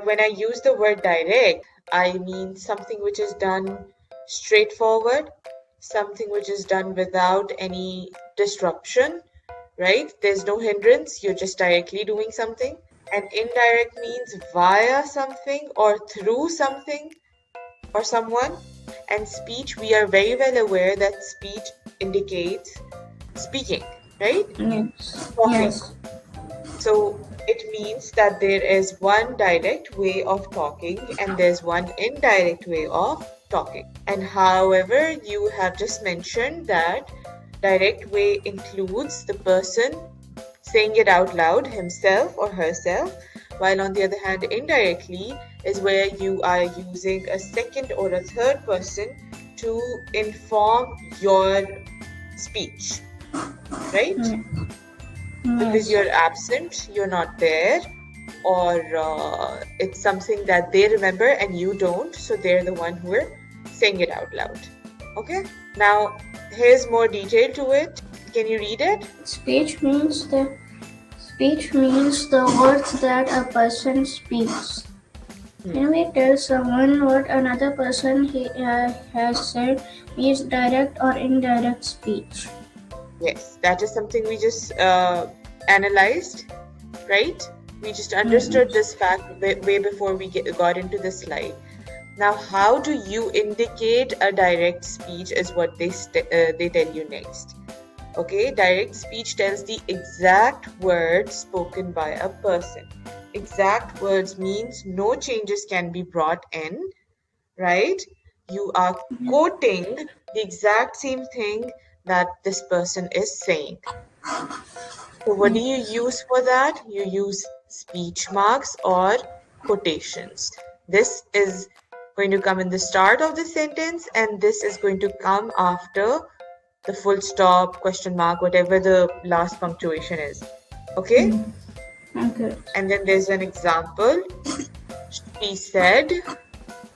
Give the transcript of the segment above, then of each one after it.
when I use the word direct, I mean something which is done straightforward, something which is done without any disruption, right? There's no hindrance, you're just directly doing something. And indirect means via something or through something or someone. And speech, we are very well aware that speech indicates speaking, right? Yes. Talking. Yes. So it means that there is one direct way of talking and there's one indirect way of talking. And however, you have just mentioned that direct way includes the person saying it out loud, himself or herself, while on the other hand, indirectly is where you are using a second or a third person to inform your speech, right? Because you're absent, you're not there, or it's something that they remember and you don't, so they're the one who are saying it out loud. Okay, now here's more detail to it. Can you read it? Speech means the words that a person speaks. When we tell someone what another person has said means direct or indirect speech. Yes, that is something we just analyzed, right? We just understood this fact way before we got into this slide. Now, how do you indicate a direct speech is what they tell you next. Okay, direct speech tells the exact words spoken by a person. Exact words means no changes can be brought in, right? You are quoting the exact same thing that this person is saying. So what do you use for that? You use speech marks or quotations. This is going to come in the start of the sentence and this is going to come after the full stop, question mark, whatever the last punctuation is. Okay? Okay. And then there's an example. She said,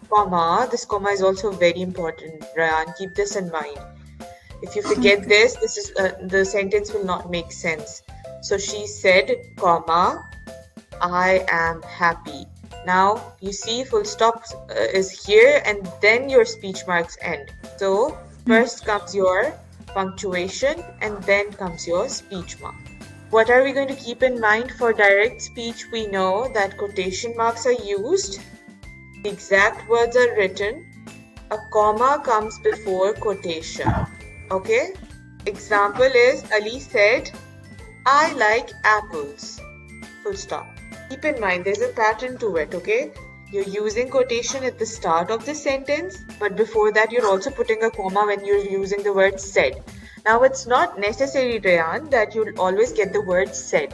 comma. This comma is also very important, Ryan. Keep this in mind. If you forget this is the sentence will not make sense. So she said, comma, I am happy. Now you see full stop is here and then your speech marks end. So first comes your punctuation and then comes your speech mark. What are we going to keep in mind for direct speech? We know that quotation marks are used, the exact words are written, a comma comes before quotation. Okay? Example is Ali said, I like apples. Full stop. Keep in mind there's a pattern to it, okay? You're using quotation at the start of the sentence, but before that you're also putting a comma when you're using the word said. Now it's not necessary, Rayan, that you'll always get the word said.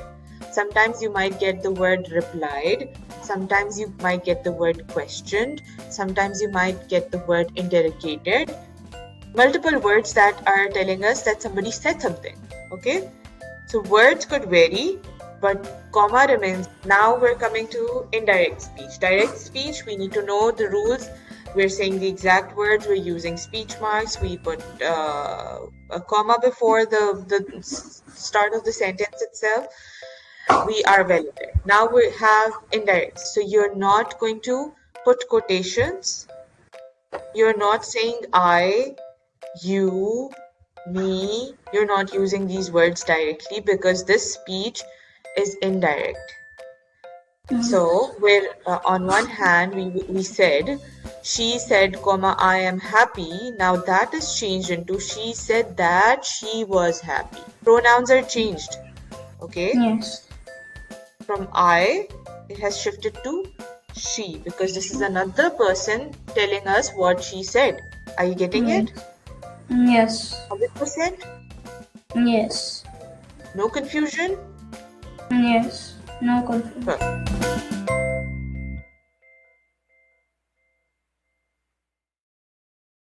Sometimes you might get the word replied, sometimes you might get the word questioned, sometimes you might get the word interrogated. Multiple words that are telling us that somebody said something, okay? So words could vary, but comma remains. Now we're coming to indirect speech. Direct speech, we need to know the rules. We're saying the exact words, we're using speech marks, we put a comma before the start of the sentence itself. We are well aware. Now we have indirect. So you're not going to put quotations. You're not saying I, you, me. You're not using these words directly because this speech is indirect. So where on one hand we said, she said, comma, I am happy. Now that is changed into she said that she was happy. Pronouns are changed. Okay? Yes. From I, it has shifted to she because this is another person telling us what she said. Are you getting it? Yes. 100%? Yes. No confusion? Yes. No confusion. Perfect.